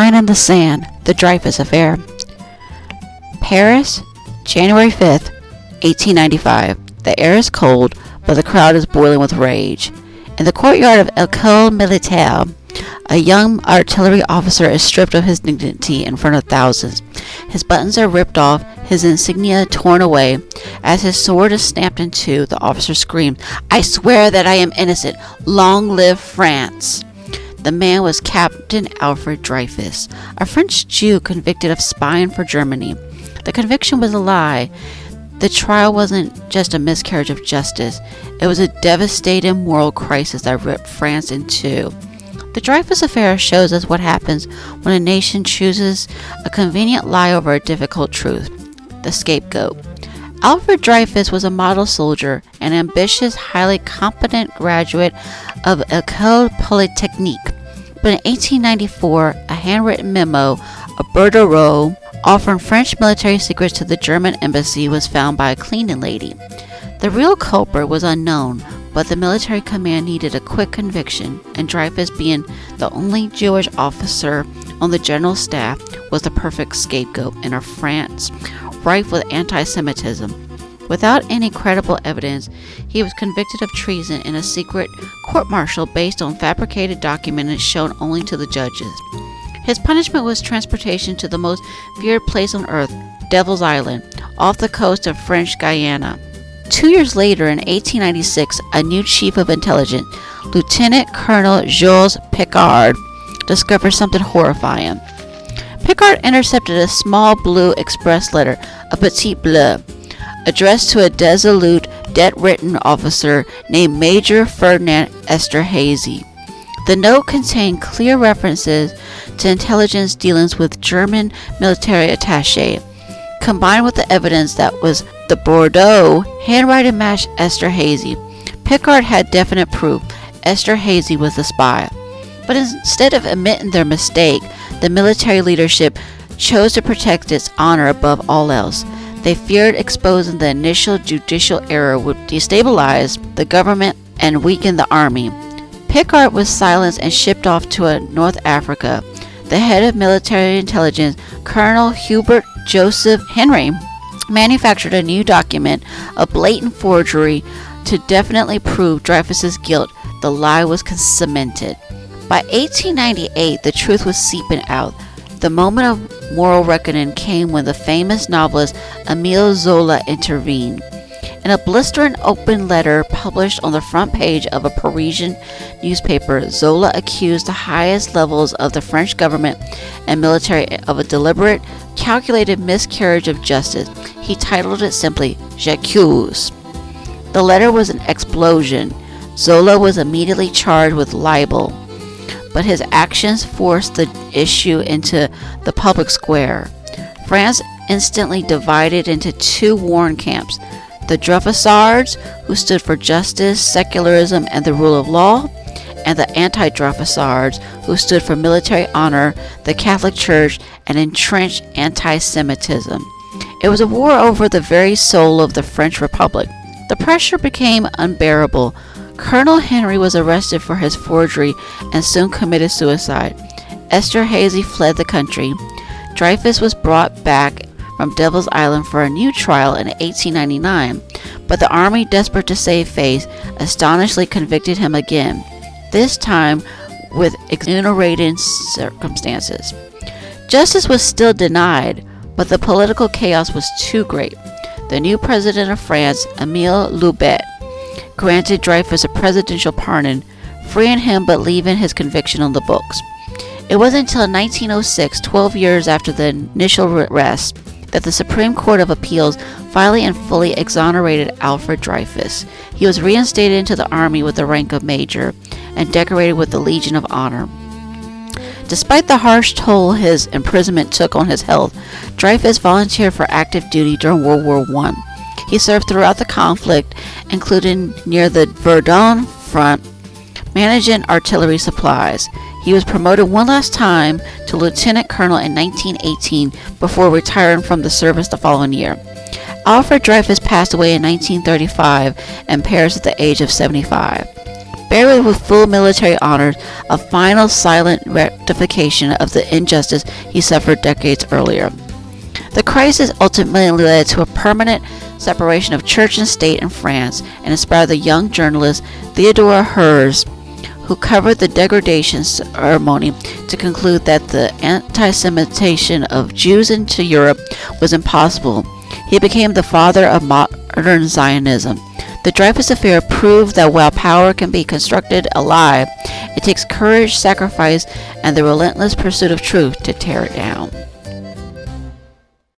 Line in the Sand, the Dreyfus Affair. Paris, January 5th, 1895. The air is cold, but the crowd is boiling with rage. In the courtyard of École Militaire, a young artillery officer is stripped of his dignity in front of thousands. His buttons are ripped off, his insignia torn away. As his sword is snapped in two, the officer screams, "I swear that I am innocent! Long live France!" The man was Captain Alfred Dreyfus, a French Jew convicted of spying for Germany. The conviction was a lie. The trial wasn't just a miscarriage of justice. It was a devastating moral crisis that ripped France in two. The Dreyfus Affair shows us what happens when a nation chooses a convenient lie over a difficult truth. The scapegoat. Alfred Dreyfus was a model soldier, an ambitious, highly competent graduate of École Polytechnique. But in 1894, a handwritten memo, a bordereau, offering French military secrets to the German embassy was found by a cleaning lady. The real culprit was unknown, but the military command needed a quick conviction, and Dreyfus, being the only Jewish officer on the general staff, was the perfect scapegoat in a France rife with anti-Semitism. Without any credible evidence, he was convicted of treason in a secret court-martial based on fabricated documents shown only to the judges. His punishment was transportation to the most feared place on earth, Devil's Island, off the coast of French Guiana. 2 years later, in 1896, a new chief of intelligence, Lieutenant Colonel Jules Picard, discovered something horrifying. Picard intercepted a small blue express letter, a petit bleu, addressed to a dissolute, debt-ridden officer named Major Ferdinand Esterhazy. The note contained clear references to intelligence dealings with German military attaché. Combined with the evidence that was the Bordeaux handwriting matched Esterhazy, Picard had definite proof Esterhazy was the spy. But instead of admitting their mistake, the military leadership chose to protect its honor above all else. They feared exposing the initial judicial error would destabilize the government and weaken the army. Picard was silenced and shipped off to North Africa. The head of military intelligence, Colonel Hubert Joseph Henry, manufactured a new document, a blatant forgery, to definitely prove Dreyfus's guilt. The lie was cemented. By 1898, the truth was seeping out. The moment of moral reckoning came when the famous novelist Émile Zola intervened. In a blistering open letter published on the front page of a Parisian newspaper, Zola accused the highest levels of the French government and military of a deliberate, calculated miscarriage of justice. He titled it simply, "J'accuse." The letter was an explosion. Zola was immediately charged with libel, but his actions forced the issue into the public square. France instantly divided into two warring camps: the Dreyfusards, who stood for justice, secularism, and the rule of law, and the anti-Dreyfusards, who stood for military honor, the Catholic Church, and entrenched anti-Semitism. It was a war over the very soul of the French Republic. The pressure became unbearable. Colonel Henry was arrested for his forgery and soon committed suicide. Esterhazy fled the country. Dreyfus was brought back from Devil's Island for a new trial in 1899, but the army, desperate to save face, astonishingly convicted him again, this time with exonerating circumstances. Justice was still denied, but the political chaos was too great. The new president of France, Émile Loubet, granted Dreyfus a presidential pardon, freeing him but leaving his conviction on the books. It wasn't until 1906, 12 years after the initial arrest, that the Supreme Court of Appeals finally and fully exonerated Alfred Dreyfus. He was reinstated into the army with the rank of major and decorated with the Legion of Honor. Despite the harsh toll his imprisonment took on his health, Dreyfus volunteered for active duty during World War I. He served throughout the conflict, including near the Verdun front, managing artillery supplies. He was promoted one last time to lieutenant colonel in 1918 before retiring from the service the following year. Alfred Dreyfus passed away in 1935 in Paris at the age of 75. buried with full military honors, a final silent rectification of the injustice he suffered decades earlier. The crisis ultimately led to a permanent separation of church and state in France and inspired the young journalist Theodore Herz, who covered the degradation ceremony, to conclude that the anti-Semitation of Jews into Europe was impossible. He became the father of modern Zionism. The Dreyfus Affair proved that while power can be constructed alive, it takes courage, sacrifice, and the relentless pursuit of truth to tear it down.